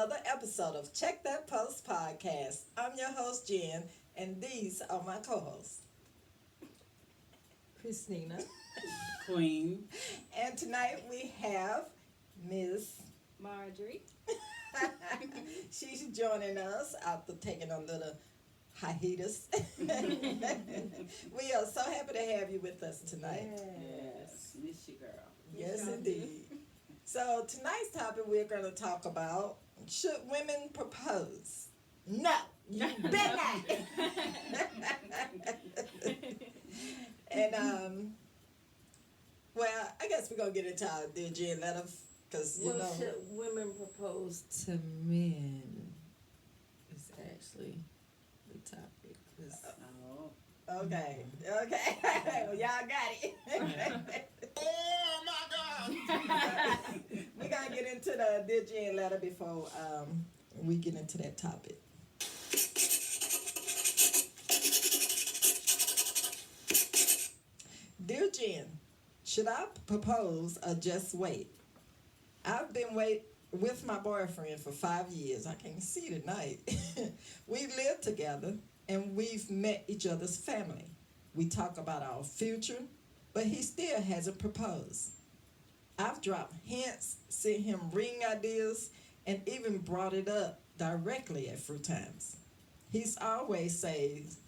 another episode of Check That Post podcast. I'm your host, Jen, and these are my co hosts, Christina. Queen. And tonight we have Miss Marjorie. She's joining us after taking a little hiatus. We are so happy to have you with us tonight. Yes. Miss you, girl. Yes, indeed. So tonight's topic we're going to talk about: should women propose? No, you bet not. And well, I guess we're gonna get into our dear Jen letter because should women propose to men? Is actually the topic. Oh. Okay, well, y'all got it. Oh my God! We're gonna get into the dear Jen letter before we get into that topic. Dear Jen, should I propose or just wait? I've been with my boyfriend for 5 years. I can't see tonight. We live together and we've met each other's family. We talk about our future, but he still hasn't proposed. I've dropped hints, sent him ring ideas, and even brought it up directly at few times. He always says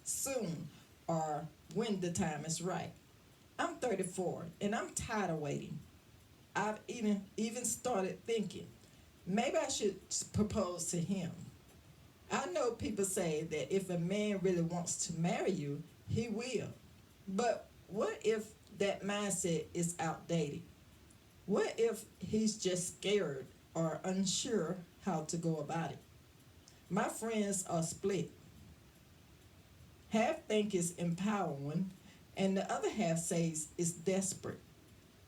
soon or when the time is right. I'm 34 and I'm tired of waiting. I've even started thinking maybe I should propose to him. I know people say that if a man really wants to marry you, he will. But what if that mindset is outdated? What if he's just scared or unsure how to go about it? My friends are split. Half think it's empowering, and the other half says it's desperate.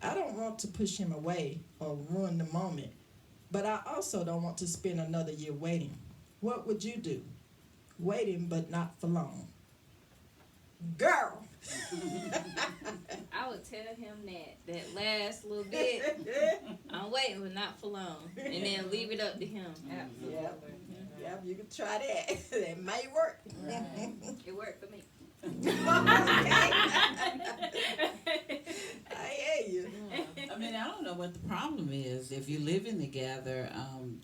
I don't want to push him away or ruin the moment, but I also don't want to spend another year waiting. What would you do? Waiting, but not for long. Girl! I would tell him that last little bit, I'm waiting, but not for long. And then leave it up to him. Absolutely. Yep, you can try that. That might work. Right. It worked for me. I hear you. I mean, I don't know what the problem is. If you're living together,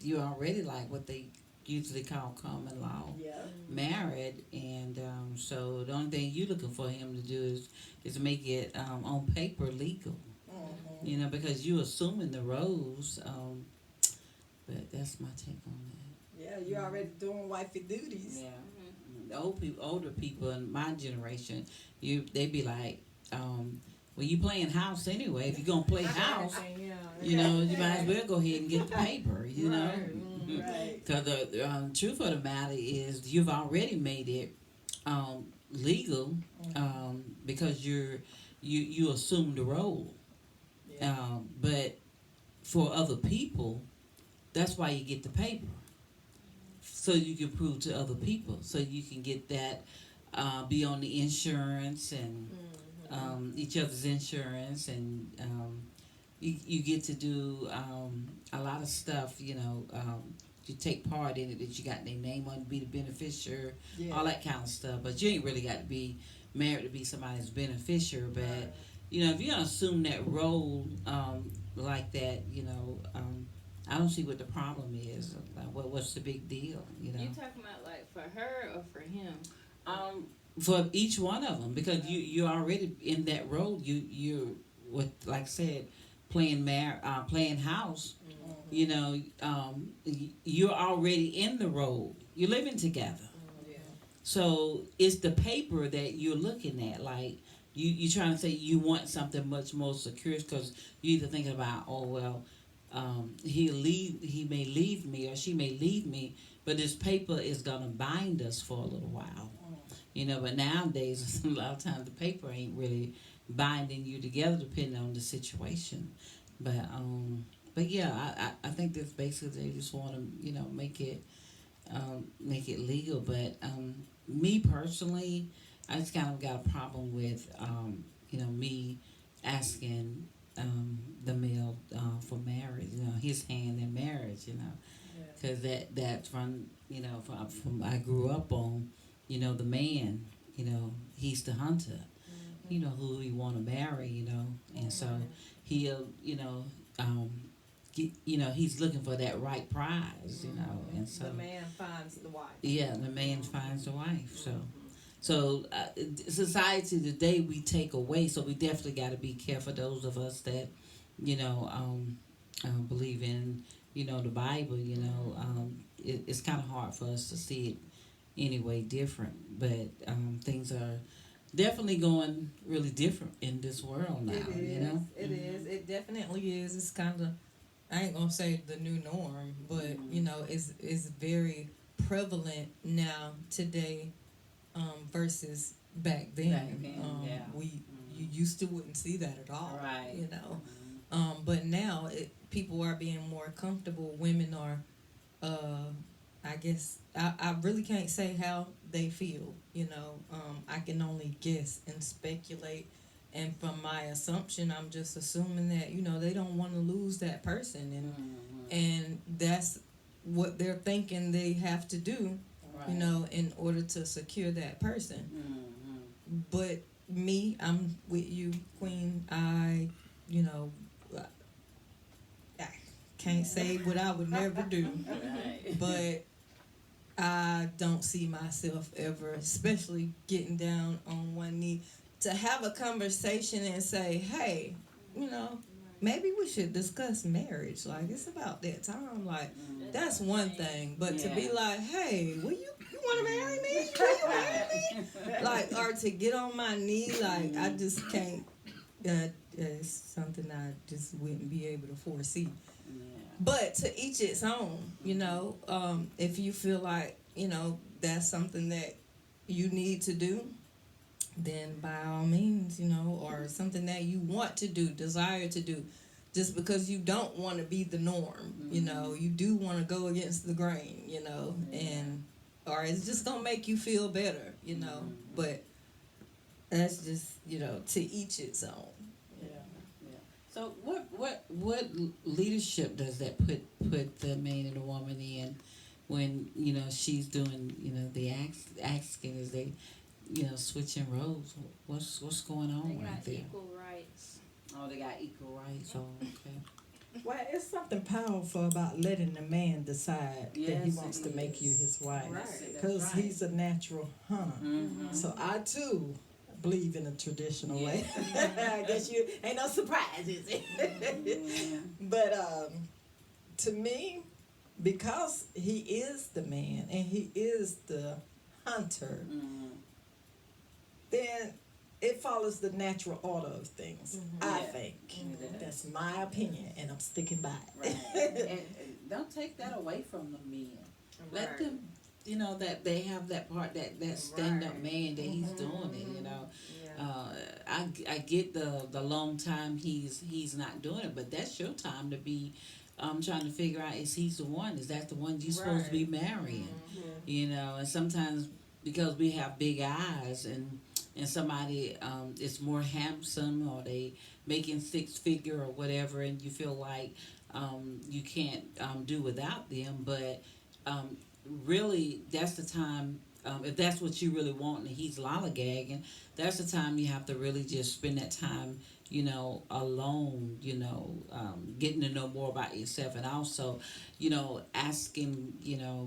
you're already like what they usually call common law Yeah. married, and so the only thing you're looking for him to do is make it on paper legal. Mm-hmm. You know, because you assuming the roles. But that's my take on that. Yeah, you're already doing wifey duties. Yeah. The older people in my generation, they be like, well, you playing house anyway. If you're gonna play house, you know, you might as well go ahead and get the paper. You know, Right. because the truth of the matter is you've already made it legal because you assume the role. Yeah. But for other people, that's why you get the paper. So you can prove to other people. So you can get that, be on the insurance and each other's insurance. And you get to do a lot of stuff, you know. You take part in it that you got their name on, be the beneficiary, Yeah. all that kind of stuff. But you ain't really got to be married to be somebody's beneficiary. But, you know, if you're going to assume that role like that, you know, I don't see what the problem is. Like, what's the big deal? You know, You talking about like for her or for him? for each one of them, because you're already in that role. You're what, like I said, playing house. Mm-hmm. You know, you're already in the role. You're living together. Yeah. So it's the paper that you're looking at. Like you trying to say you want something much more secure because you're either thinking about, oh well. He may leave me or she may leave me, but this paper is gonna bind us for a little while, you know. But nowadays, a lot of times the paper ain't really binding you together, depending on the situation. But yeah, I think that's basically they just want to, you know, make it legal. But me personally, I just kind of got a problem with, you know, me asking the male for marriage. His hand in marriage. Because that's from from I grew up on. The man. He's the hunter. Who he want to marry. And so he'll he's looking for that right prize. And so The man finds the wife. yeah, the man finds the wife. So society today we take away. So we definitely got to be careful. Those of us that believe in the Bible. It's kind of hard for us to see it anyway different. But things are definitely going really different in this world now. It is. It is. It definitely is. It's kind of, I ain't gonna say the new norm, but it's very prevalent now today, versus back then. You used to wouldn't see that at all. Right. But now people are being more comfortable. Women are, I guess I really can't say how they feel. I can only guess and speculate. And from my assumption, I'm just assuming that they don't want to lose that person, and that's what they're thinking they have to do, in order to secure that person. But me, I'm with you, Queen. I can't say what I would never do, but I don't see myself ever, especially getting down on one knee, to have a conversation and say, hey, maybe we should discuss marriage. Like, it's about that time. Like, that's one thing. But to be like, hey, will you want to marry me? Will you marry me? Like, or to get on my knee, like, I just can't. It's something I just wouldn't be able to foresee. But to each its own, if you feel like, that's something that you need to do, then by all means, or something that you want to do, desire to do, just because you don't want to be the norm, you do want to go against the grain, and, or it's just going to make you feel better, but that's just, to each its own. So what leadership does that put the man and the woman in when she's doing the asking? Is they switching roles? What's going on They right got there? equal rights. Oh, they got equal rights. Oh, okay. Well, it's something powerful about letting the man decide that he Yes, wants it to make you is. his wife. Right. Because That's right. he's a natural hunter. So I too believe in a traditional way. I guess you ain't no surprise, is it? But to me, because he is the man and he is the hunter, then it follows the natural order of things. I think. That's my opinion, and I'm sticking by it. Right. and don't take that away from the men. Let them, that they have that part, that stand up man that he's doing it. I get the long time he's not doing it, but that's your time to be trying to figure out, is he's the one? Is that the one you're supposed to be marrying? And sometimes because we have big eyes and somebody is more handsome, or they making 6-figure or whatever, and you feel like you can't do without them, but really that's the time, if that's what you really want and he's lollygagging, that's the time you have to really just spend that time alone, getting to know more about yourself, and also asking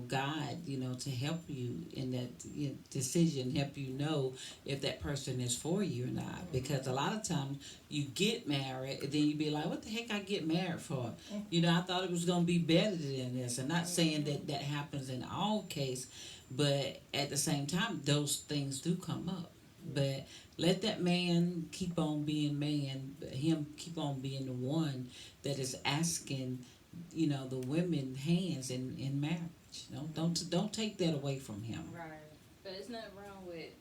God to help you in that decision, help you know if that person is for you or not, because a lot of times you get married and then you be like, what the heck I get married for? I thought it was going to be better than this. And not saying that happens in all cases, but at the same time those things do come up. But let that man keep on being man, him keep on being the one that is asking, the women hands in marriage. Don't take that away from him. Right. But there's nothing wrong with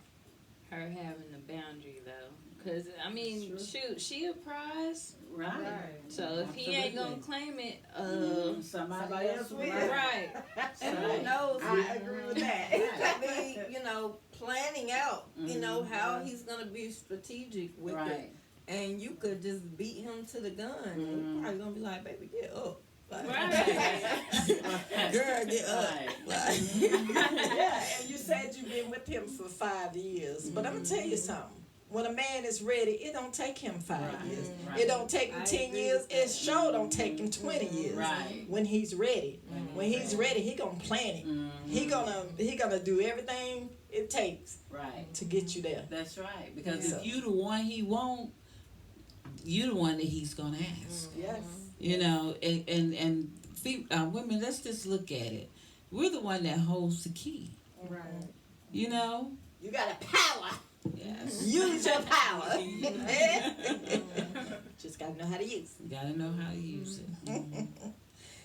her having the boundary, though. Because, I mean, shoot, she a prize. Right. So if he ain't going to claim it, somebody else will. Right. And who knows? I agree with that. He could be, planning out, how he's gonna be strategic with it. and you could just beat him to the gun. And he's probably gonna be like, "Baby, get up." Like, Right. girl, get up. Like, Yeah, and you said you've been with him for 5 years, but I'm gonna tell you something. When a man is ready, it don't take him 5 years. Right. It don't take him I 10 agree years. with that. It sure don't take him 20 years. Right. When he's ready. When he's ready, he gonna plan it. He gonna do everything it takes Right. to get you there. That's right. Because Yeah. if you the one he want, you the one that he's gonna ask. Yes. You know, and women, let's just look at it. We're the one that holds the key. right. You know. You got a power. Yes. Use your power. Just gotta know how to use You gotta know how to use it. it.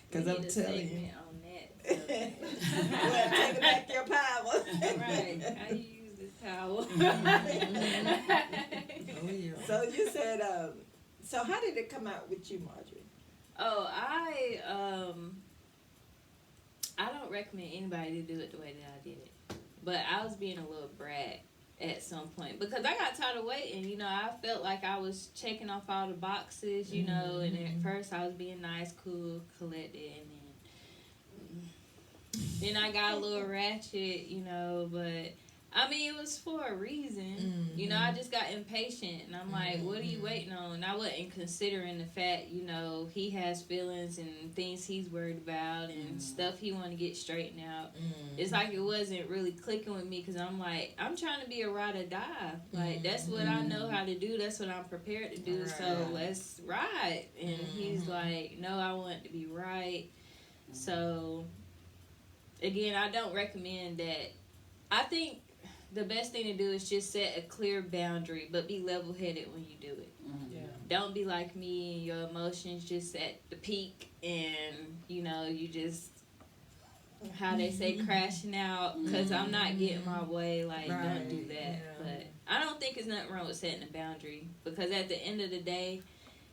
Because I'm telling you. On that. Well, take back your power. Right. How you use this power? Oh yeah. So you said, so how did it come out with you, Marjorie? Oh, I don't recommend anybody to do it the way that I did it. But I was being a little brat at some point because I got tired of waiting. You know, I felt like I was checking off all the boxes, you know, and at first I was being nice, cool, collected, and then I got a little ratchet, you know, but I mean, it was for a reason. You know, I just got impatient, and I'm like, what are you waiting on? And I wasn't considering the fact, you know, he has feelings and things he's worried about and stuff he want to get straightened out. It's like it wasn't really clicking with me because I'm like, I'm trying to be a ride or die. Like, that's what I know how to do. That's what I'm prepared to do. So let's ride. And he's like, no, I want it to be right. So, again, I don't recommend that. I think the best thing to do is just set a clear boundary, but be level-headed when you do it. Yeah. Don't be like me and your emotions just at the peak and, you know, you just, how they say, crashing out because I'm not getting my way. Like, don't do that. Yeah. But I don't think there's nothing wrong with setting a boundary because at the end of the day,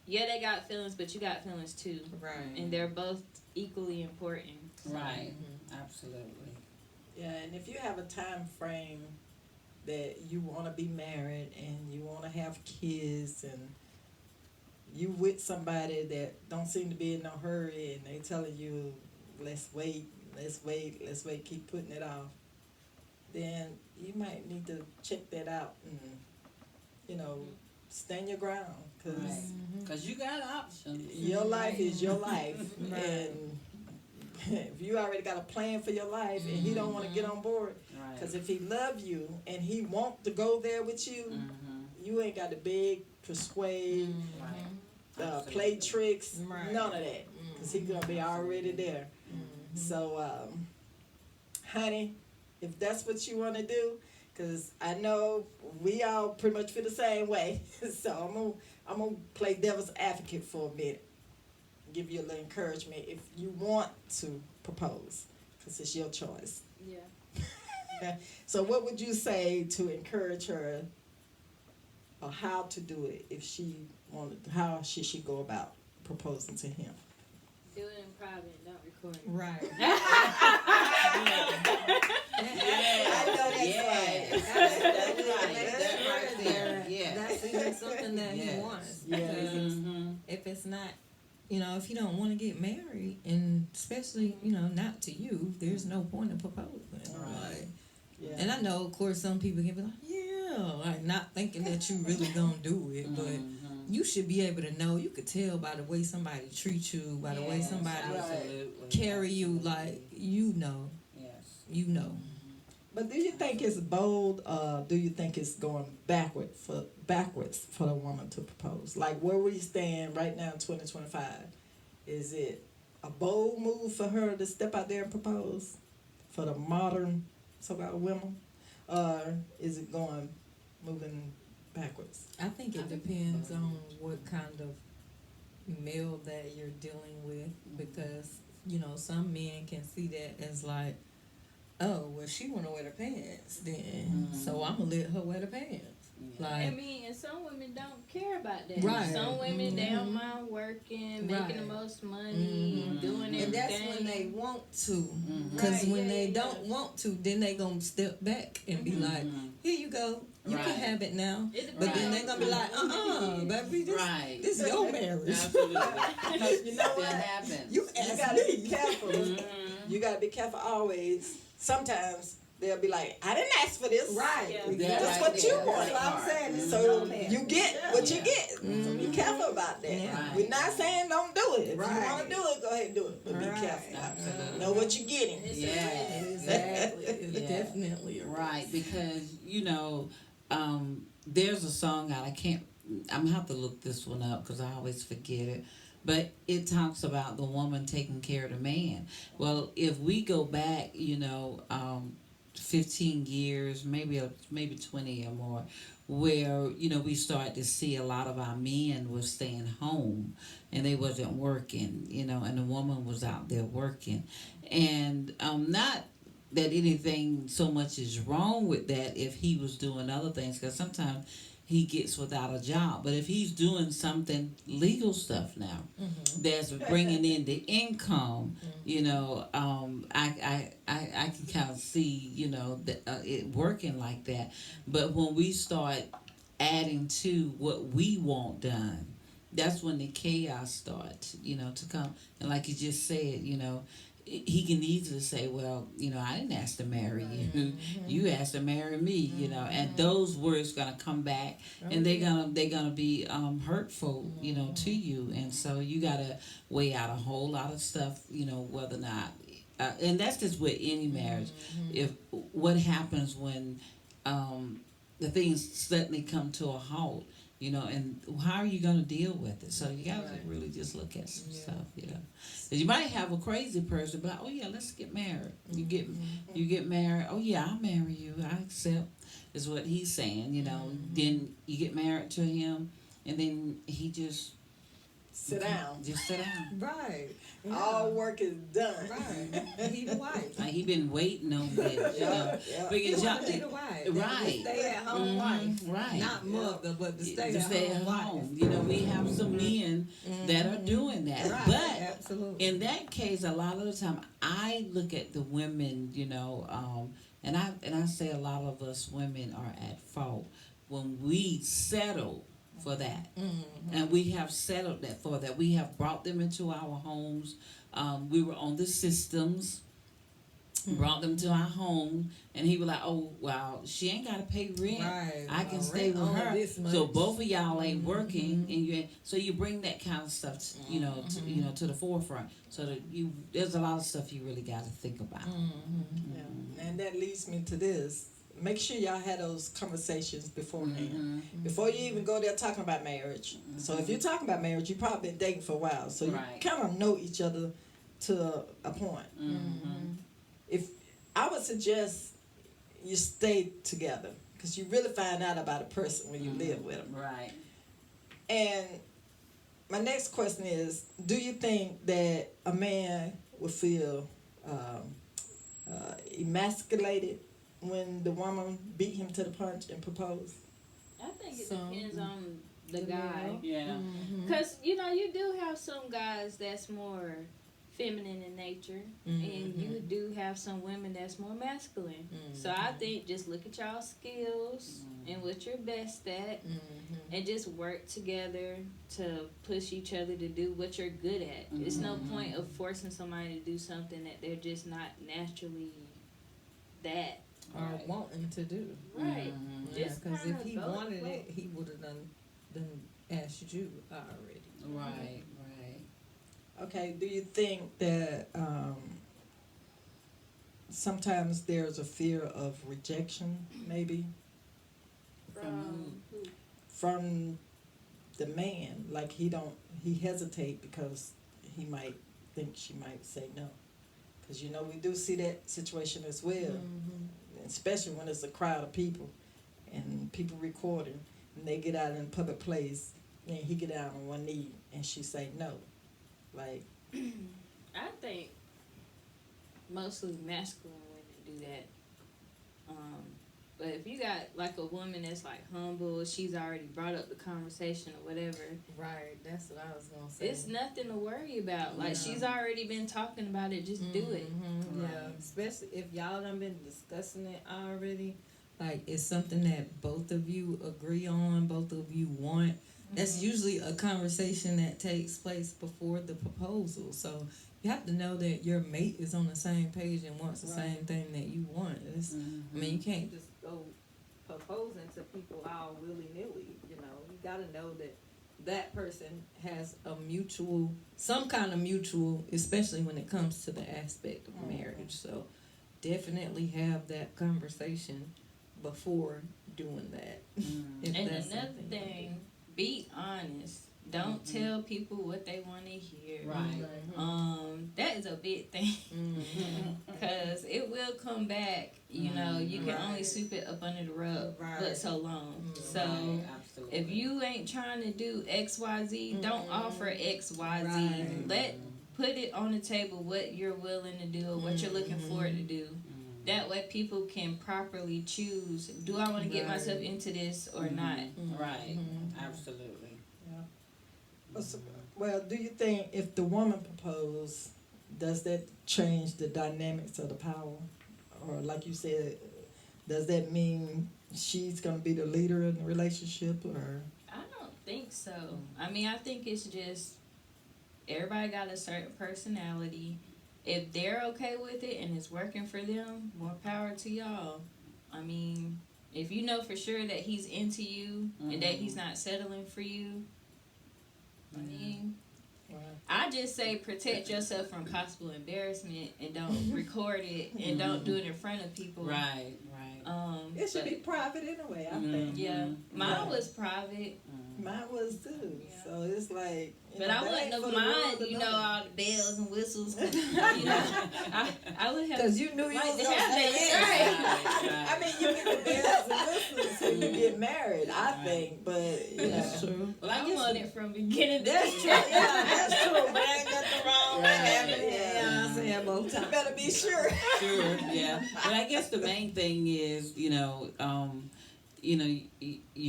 yeah, they got feelings, but you got feelings too. Right. And they're both equally important. Right. Absolutely. Yeah, and if you have a time frame that you want to be married and you want to have kids and you with somebody that don't seem to be in no hurry and they telling you let's wait, keep putting it off, then you might need to check that out and, you know, stand your ground because Because you got options. your life is your life. Right. And if you already got a plan for your life and he don't want to get on board, Right. because if he love you and he want to go there with you, you ain't got to beg, persuade, Right. play tricks, Right. none of that, because he gonna be already there. So, honey, if that's what you want to do, because I know we all pretty much feel the same way. So I'm gonna play devil's advocate for a minute, give you a little encouragement if you want to propose, because it's your choice. Yeah. So what would you say to encourage her, or how to do it if she wanted? How should she go about proposing to him? Do it in private and don't record it. Right. I know that's Yeah. right. That's right there. Yeah. That's even something that he Yes. wants. Yeah. Because if it's not, you know, if you don't want to get married, and especially, you know, not to you, there's no point in proposing. Right. Yeah. And I know, of course, some people can be like, yeah, like not thinking that you really gonna do it, but you should be able to know. You could tell by the way somebody treats you, by the way somebody Absolutely. carry you, like, you know. Yes. You know. But do you think it's bold? Do you think it's going backwards for the woman to propose? Like where we stand right now in 2025, is it a bold move for her to step out there and propose for the modern so-called women, or is it moving backwards? I think it depends on what kind of male that you're dealing with, because, you know, some men can see that as like, oh, well, she want to wear the pants, then, so I'm going to let her wear the pants. Yeah. I Like, mean, and some women don't care about that. Right. Some women they Mhm. don't mind working, making Right. the most money, Mhm. doing everything. and that's when they want to. Mhm. Because Right, when yeah, they yeah, don't yeah. want to, then they going to step back and be like, Mhm. here you go. You Right. can have it now. It But then depends they going to be like, baby, Right. this your marriage. Absolutely. Because you know That what? happens. You asked gotta me. be careful. Mhm. You gotta be careful always. Sometimes they'll be like, I didn't ask for this. Right. Yeah. That That's right what you there, want. that That's what I'm part. saying. Mhm. So you get what you Yeah. get. So be careful about that. Yeah. We're not saying don't do it. If you Right. want to do it, go ahead and do it. But be Right. careful. Absolutely. Know what you're getting. It's Yes. Exactly. It's Yeah. definitely a Right, because there's a song out. I'm gonna have to look this one up because I always forget it. But it talks about the woman taking care of the man. Well, if we go back, 15 years, maybe 20 or more, where we start to see a lot of our men were staying home and they wasn't working, and the woman was out there working, and not that anything so much is wrong with that if he was doing other things, because sometimes he gets without a job. But if he's doing something legal stuff now that's bringing in the income, I can kind of see it working like that. But when we start adding to what we want done, that's when the chaos starts, to come. And like you just said, he can easily say, well, I didn't ask to marry you. You asked to marry me, and those words gonna come back, and they're gonna be hurtful, to you. And so you gotta weigh out a whole lot of stuff, whether or not, and that's just with any marriage. If what happens when the things suddenly come to a halt, and how are you going to deal with it? So you got to really just look at some stuff, 'Cause you might have a crazy person, but oh yeah, let's get married. You get married. Oh yeah, I'll marry you. I accept. Is what he's saying, Then you get married to him, and then he just Sit down. Just sit down. Right. All work is done. Right. He the wife. Like he been waiting on this, Yeah. He Because want to be the wife. Right. The stay at home wife. right. Not mother, but the stay To at stay home at wife. home. We have some men that are doing that. Right. But Absolutely. in that case, a lot of the time, I look at the women, and I say a lot of us women are at fault when we settle for that. And we have settled that for that. We have brought them into our homes. We were on the systems, brought them to our home, and he was like, oh, well, she ain't got to pay rent. Right. I can Rent stay with only her. this much. So both of y'all ain't working, and so you bring that kind of stuff, to the forefront. So that there's a lot of stuff you really got to think about. Yeah. And that leads me to this. Make sure y'all had those conversations beforehand. Before you even go there talking about marriage. So if you're talking about marriage, you probably been dating for a while. So you Right. kind of know each other to a point. If I would suggest you stay together, because you really find out about a person when you live with them. Right. And my next question is, do you think that a man would feel emasculated when the woman beat him to the punch and proposed? I think it Some. depends on the The guy. male. Yeah. Because, you do have some guys that's more feminine in nature, and you do have some women that's more masculine. So I think just look at y'all skills and what you're best at, and just work together to push each other to do what you're good at. It's no point of forcing somebody to do something that they're just not naturally that. Or wanting to do. Right. Yeah, Just because if kinda he go with wanted flow. it, he would have done asked you already. Right. Okay, do you think that sometimes there's a fear of rejection, maybe, from the man? Like he hesitate because he might think she might say no. Because, we do see that situation as well, especially when it's a crowd of people and people recording, and they get out in a public place, and he get down on one knee, and she say no. Like, I think mostly masculine women do that. But if you got like a woman that's like humble, she's already brought up the conversation or whatever. Right, that's what I was gonna say. It's nothing to worry about. Like, she's already been talking about it. Just do it. Yeah, especially if y'all done been discussing it already. Like, it's something that both of you agree on, both of you want. That's usually a conversation that takes place before the proposal. So you have to know that your mate is on the same page and wants the same thing that you want. I mean, you can't just go proposing to people all willy-nilly, you know. You got to know that that person has a mutual, some kind of mutual, especially when it comes to the aspect of marriage. So definitely have that conversation before doing that. If And that's another something thing, be honest. Don't tell people what they want to hear. Right. That is a big thing. Because it will come back. You know, you can only sweep it up under the rug but so long. So Absolutely. if you ain't trying to do XYZ, don't offer XYZ. Put it on the table what you're willing to do or what you're looking forward to do. That way people can properly choose, do I want to get myself into this or not? Right. Absolutely. Well, do you think if the woman proposed, does that change the dynamics of the power? Or like you said, does that mean she's going to be the leader in the relationship? Or I don't think so. I mean, I think it's just everybody got a certain personality. If they're okay with it and it's working for them, more power to y'all. I mean, if you know for sure that he's into you and that he's not settling for you, I mean, I just say protect yourself from possible embarrassment and don't record it and don't do it in front of people. Right. it should be private anyway, I think. Yeah, mine was private. Mine was too. Yeah. So it's like, But I wouldn't have mind, you know, all the bells and whistles. You know, I would have. because you knew you Like was to going to have say that, yes. I mean, you get the bells and whistles when you get married, I think. But, you know. That's true. Well, I want it from beginning to That's end. true. Yeah, that's true. But ain't nothing wrong with having it. Yeah, I'm saying both You times. better be sure. Sure, yeah. But I guess the main thing is, you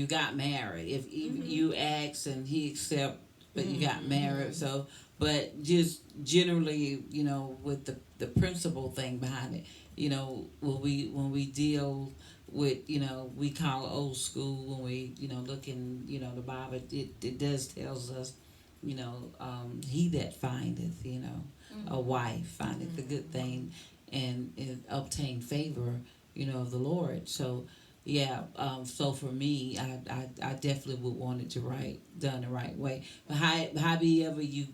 got married. If even you asked and he accept, but you got married. So, but just generally, with the principle thing behind it, when we deal with, we call it old school when we, look in, the Bible, it does tells us, he that findeth, a wife findeth a good thing and obtain favor, of the Lord. So, yeah, so for me, I definitely would want it done the right way. But however you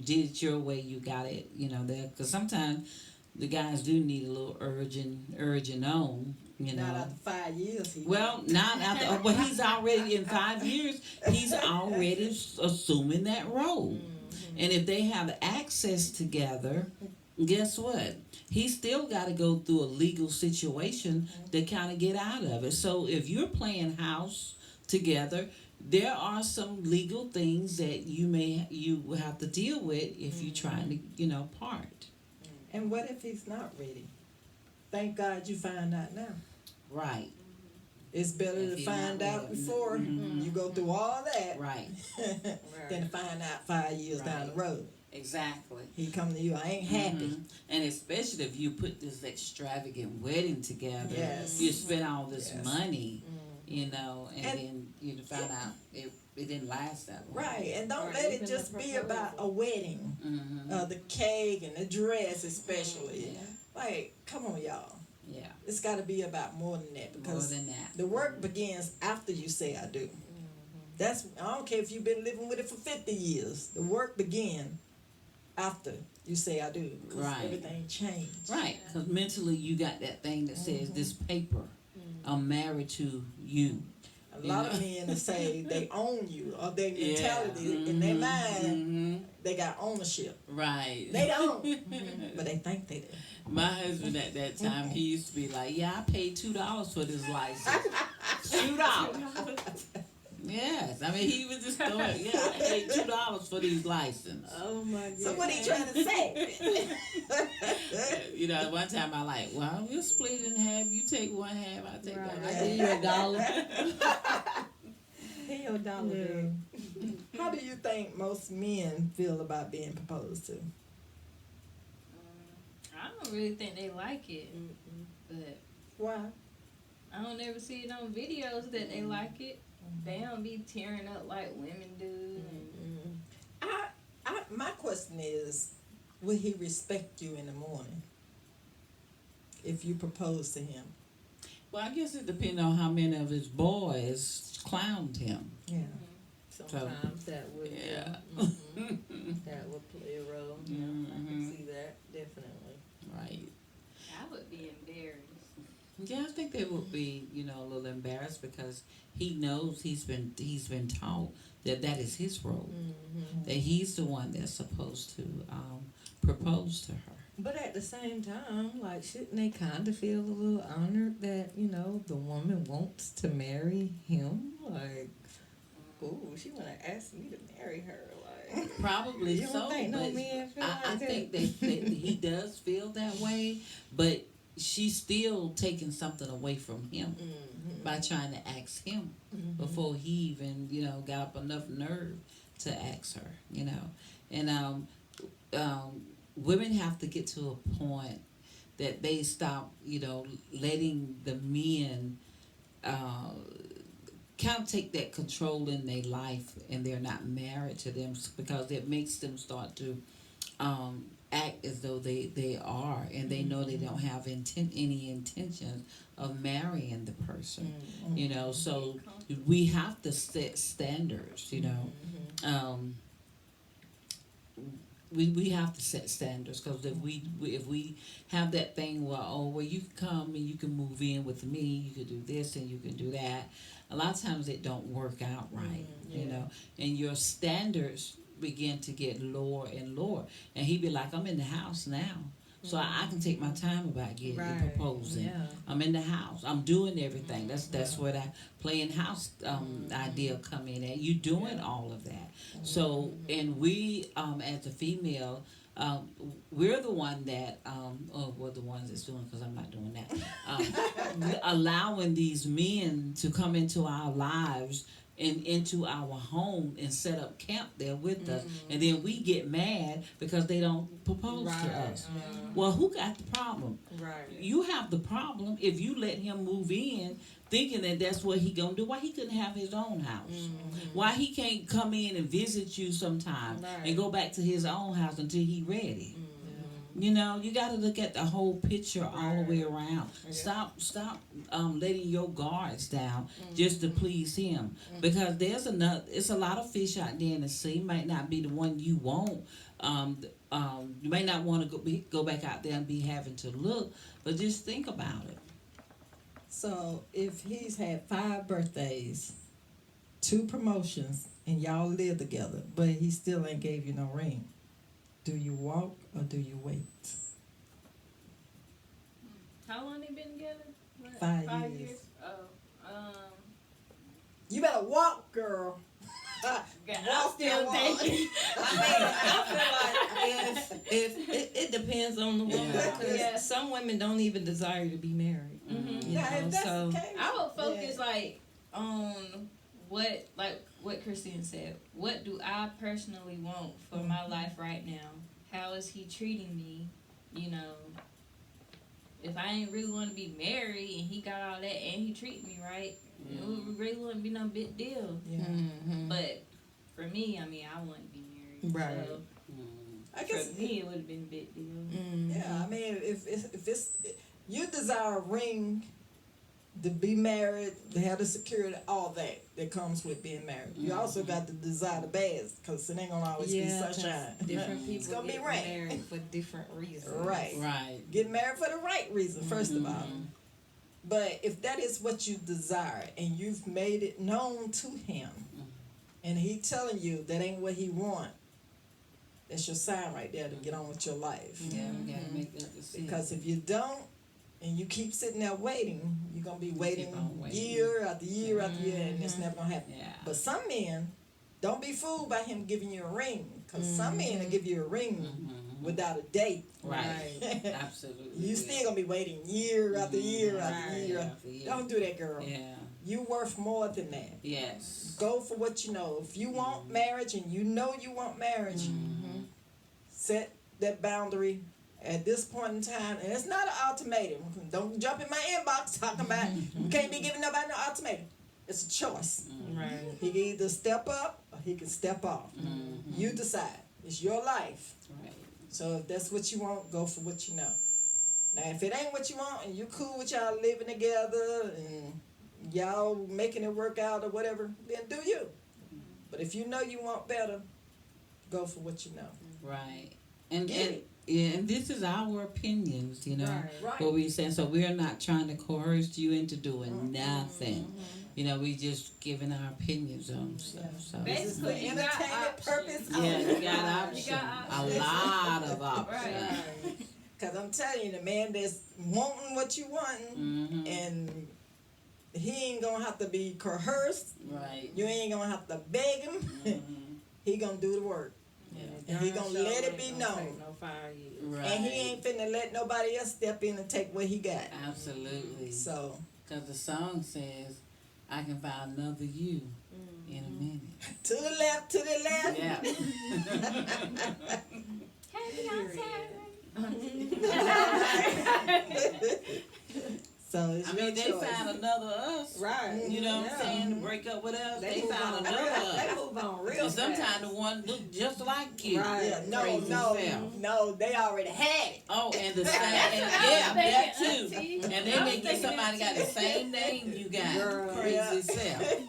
did it your way, you got it, there. Because sometimes the guys do need a little urging on, Not after 5 years. Not after, but he's already, in 5 years, he's already assuming that role. And if they have access together, guess what? He still got to go through a legal situation to kind of get out of it. So if you're playing house together, there are some legal things that you will have to deal with if you're trying to, part. And what if he's not ready? Thank God you find out now. Right. It's better If to he's find not out ready. before you go through all that Right. than to find out 5 years down the road. Exactly. He come to you, I ain't happy. And especially if you put this extravagant wedding together, Yes. you spend all this Yes. money, and And- then you find out it didn't last that long. Right, and don't Or let it even just the be about a wedding. The cake and the dress especially. Yeah. Like, come on y'all. Yeah. It's got to be about more than that More because than that. the work begins after you say I do. I don't care if you've been living with it for 50 years. The work begins after you say I do. 'Cause Right. everything changed. Right, because mentally you got that thing that says this paper, I'm married to you. A lot of men that say they own you or their mentality in their mind, they got ownership. Right. They don't, but they think they do. My husband at that time, he used to be like, yeah, I paid $2 for this license. $2. Yes, I mean he was just doing. Yeah, I paid $2 for these licenses. Oh my god. So what he trying to say? You know, one time I like, well, we'll split it in half. You take one half, I take Right. the I other. give you $1. Here your dollar, Yeah. babe. How do you think most men feel about being proposed to? I don't really think they like it, Mm-mm. but Why? I don't ever see it on videos that they like it. They don't be tearing up like women do. Mm-mm. My question is, will he respect you in the morning if you propose to him? Well, I guess it depends on how many of his boys clowned him. Yeah. Sometimes that would Yeah. that would play a role. Yeah, I can see that definitely. Right. I would be embarrassed. Yeah, I think they would be, you know, a little embarrassed because he knows he's been taught that that is his role, that he's the one that's supposed to propose to her. But at the same time, like, shouldn't they kind of feel a little honored that, you know, the woman wants to marry him? Like, ooh, she want to ask me to marry her. Like, Probably you so. don't think no but man feel I like that? think that he does feel that way, but she's still taking something away from him by trying to ask him before he even, you know, got up enough nerve to ask her, you know. And women have to get to a point that they stop, you know, letting the men kind of take that control in their life, and they're not married to them, because it makes them start to act as though they are, and they know they don't have any intentions of marrying the person, you know. So we have to set standards, you know. We have to set standards, because if we have that thing where, oh, well, you can come and you can move in with me, you can do this and you can do that, a lot of times it don't work out right, you know, and your standards begin to get lower and lower, and he'd be like, I'm in the house now, so I can take my time about getting proposing. Yeah. I'm in the house. I'm doing everything. That's where that playing house idea come in at. You doing all of that. So, and we as a female, we're the one that we're the ones that's doing, because I'm not doing that. Allowing these men to come into our lives and into our home and set up camp there with us, and then we get mad because they don't propose to us. Well, who got the problem? Right. You have the problem if you let him move in thinking that that's what he gonna do. Why he couldn't have his own house? Why he can't come in and visit you sometime and go back to his own house until he ready? You know, you got to look at the whole picture all the way around. Stop letting your guards down just to please him, because it's a lot of fish out there in the sea. Might not be the one you want. You may not want to go back out there and be having to look, but just think about it. So if he's had 5 birthdays, 2 promotions, and y'all live together, but he still ain't gave you no ring, do you walk or do you wait? How long they been together? What, 5 years. Oh, You better walk, girl. I'm still thinking. I feel like if it depends on the woman, Yeah. because Yeah. some women don't even desire to be married. Mm-hmm. You Now, if know, that's so the case, I would focus like on what Christine said. What do I personally want for my life right now? How is he treating me? You know, if I ain't really want to be married and he got all that and he treat me right, it really wouldn't be no big deal. yeah. But for me, I mean, I wouldn't be married. Right. So I guess for me, it would have been a big deal. Yeah, I mean, if it's you desire a ring, to be married, to have the security, all that comes with being married. You also got to desire the bads, because it ain't gonna always be 'cause sunshine. different people It's gonna be get rain. married for different reasons. Right. Right. Get married for the right reason, first of all. But if that is what you desire and you've made it known to him, and he telling you that ain't what he want, that's your sign right there to get on with your life. Yeah, we gotta make that decision. Because if you don't, and you keep sitting there waiting, you're gonna be waiting, waiting. year after year after year, and it's never gonna happen. Yeah. But some men, don't be fooled by him giving you a ring, because some men will give you a ring without a date. Right. Absolutely. You still gonna be waiting year after year after year. Don't do that, girl. Yeah. You worth more than that. Yes. Go for what you know. If you want marriage and you know you want marriage, set that boundary at this point in time. And it's not an ultimatum. Don't jump in my inbox talking about you can't be giving nobody no ultimatum. It's a choice. Right. He can either step up or he can step off. You decide. It's your life. Right. So if that's what you want, go for what you know. Now, if it ain't what you want and you cool with y'all living together and y'all making it work out or whatever, then do you. But if you know you want better, go for what you know. Right. And Get and it. yeah, and this is our opinions, you know. Right. What we saying. So we're not trying to coerce you into doing nothing. You know, we just giving our opinions on stuff. So This is for Basically, you got entertainment options. purpose. yeah, only. you got options. You got A options. lot of options. Right. Because I'm telling you, the man that's wanting what you wanting, Mm-hmm. and he ain't going to have to be coerced. Right. You ain't going to have to beg him. Mm-hmm. He going to do the work. Yeah. And he going to let it be known. No fire years. Right. And he ain't finna let nobody else step in and take what he got. Absolutely. So, Because the song says, I can find another you in a minute. to the left, to the left. Yeah. So it's I your mean, they choice. found another us. Right. You know what I'm Yeah. saying? To break up with us, they move found on another real- us. They move on real And sometimes fast. the one look just like you. Right. Yeah, no, Crazy no, self. no, they already had it. Oh, and the same, and yeah, that too. And then they get somebody got the same name you got. Girl, Crazy yeah. self.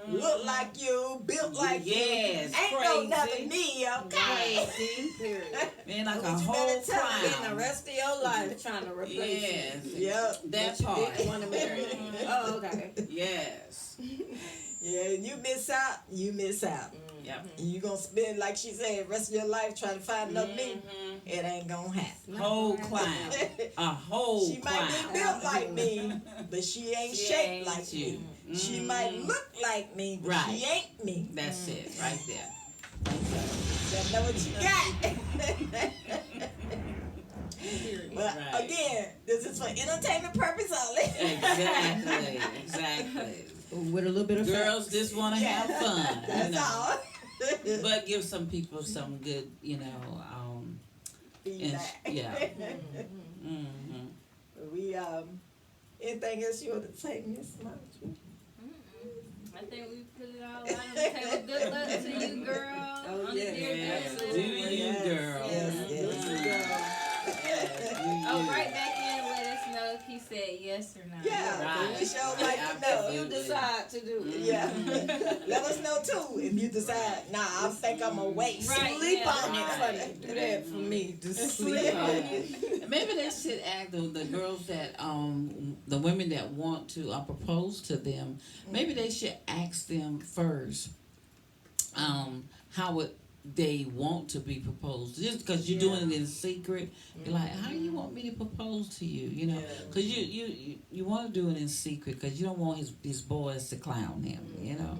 Look like you, built like Yes, you. Ain't crazy. no nothing me, okay? Crazy. Period. Man, like a What you whole better tell me Spend the clown. rest of your life trying to replace Yes. Yep. That you. part. Didn't want to marry. Oh, okay. Yes. Yeah, you miss out, you miss out. Yep. You gonna spend, like she said, the rest of your life trying to find another me. It ain't gonna happen. Whole clown. A whole She clown. might be built like me, but she ain't She shaped ain't like you. me. She might look like me, but Right. she ain't me. That's it, right there. Don't know what you got. But Right. again, this is for entertainment purpose only. Exactly. Exactly. With a little bit of Girls just want to have fun. You That's know. all. But give some people some good, Feedback. yeah. Mm-hmm. We anything else you want to say, Miss Marjorie? I think we put it all out on the table. Good luck to you, girl. Oh, on the yes. Dear Yes. Dad Do letter. you, girl. Yes, yes, Mhm. girl. Yes, do Oh, you. right back in and let us know if he said yes or no. Yeah, Right. we sure like to know. Absolutely. You decide to do it. Yeah. Let us know too if you decide, nah, I think I'm gonna wait. Right, Sleep yeah. on it. Right. Do that for me. Just Sleep sleep on on it. it. Maybe they should ask the girls that the women that want to propose to them. Maybe they should ask them first how would they want to be proposed. Just because you're doing it in secret, you're like, how do you want me to propose to you? You know, because you want to do it in secret because you don't want his boys to clown him. You know.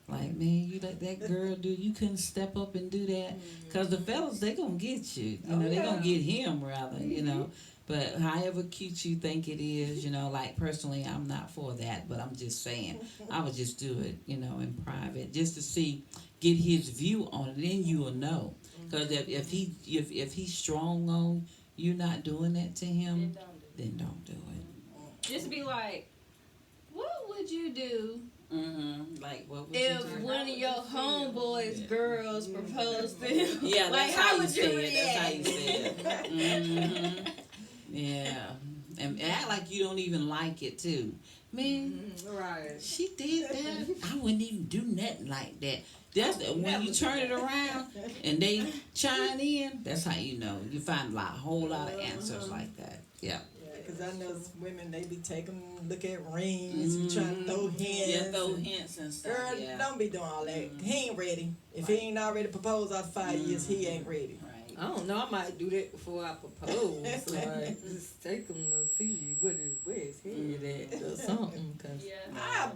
Like, man, you let that girl do, you couldn't step up and do that. Because the fellas, they going to get you. You know, they going to get him, rather, you know. But however cute you think it is, you know, like, personally, I'm not for that. But I'm just saying, I would just do it, you know, in private. Just to get his view on it. Then you will know. Because if he's strong on you not doing that to him, then don't do it. Just be like, what would you do Mm-hmm. Like, what would if you do? one of your homeboys' girls proposed to you? Yeah, like, that's how how you would you say it. That's how you react? say it. Mm-hmm. Yeah. And act like you don't even like it, too. Man, Right. she did that. I wouldn't even do nothing like that. That's when you turn it around and they chime in, that's how you know. You find a whole lot of answers like that. Yeah. Because I know women, they be taking, look at rings, be trying to throw hints. Yeah, throw hints and stuff. Girl, Yeah. don't be doing all that. He ain't ready. If he ain't already proposed after 5 years, he ain't ready. Right. I don't know. I might do that before I propose. Like, just take him to see where his head at or something. Cause Yeah. The I way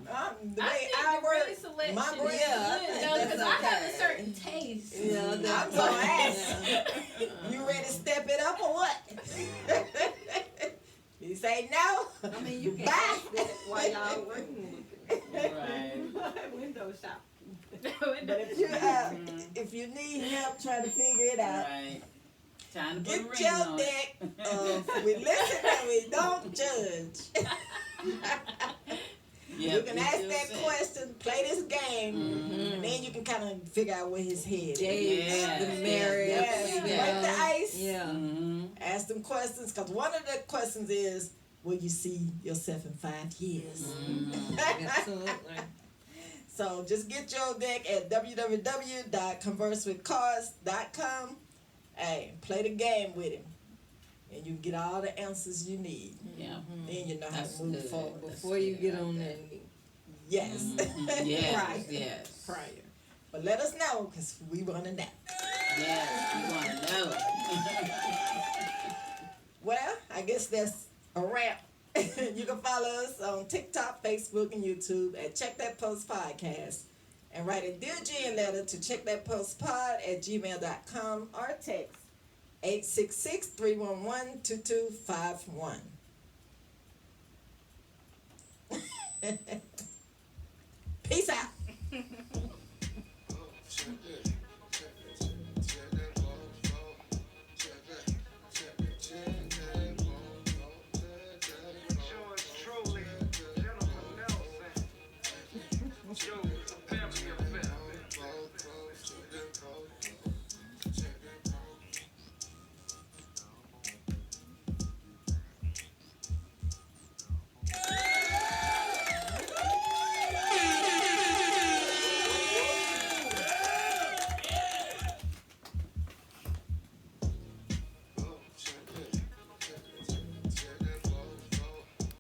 think I the work, ring selection my is brain, good, I think though, because that's I have a okay. certain taste. yeah, I'm gonna ask. You ready to step it up or what? You say no? I mean, you can Bye. ask that while y'all ring Right. window shop. But if you need help trying to figure it out, Right. Time to put a get ring your on deck of we listen and we don't judge. Yeah, You can ask that question, play this game, and then you can kind of figure out where his head is. Yeah. the marriage. Yes, break the ice. Yeah. Mm-hmm. Ask them questions, because one of the questions is, will you see yourself in 5 years? Absolutely. So just get your deck at www.conversewithcards.com. Hey, play the game with him, and you get all the answers you need. Yeah. Then you know how That's to move good. forward. Before you get on that. Yes. Yes. Prior. Yes. Prior. But let us know, because we want to know. Yes. You want to know. Well, I guess that's a wrap. You can follow us on TikTok, Facebook, and YouTube at Check That Post Podcast. And write a Dear Jen letter to checkthatpostpod@gmail.com or text 866-311-2251. Peace out.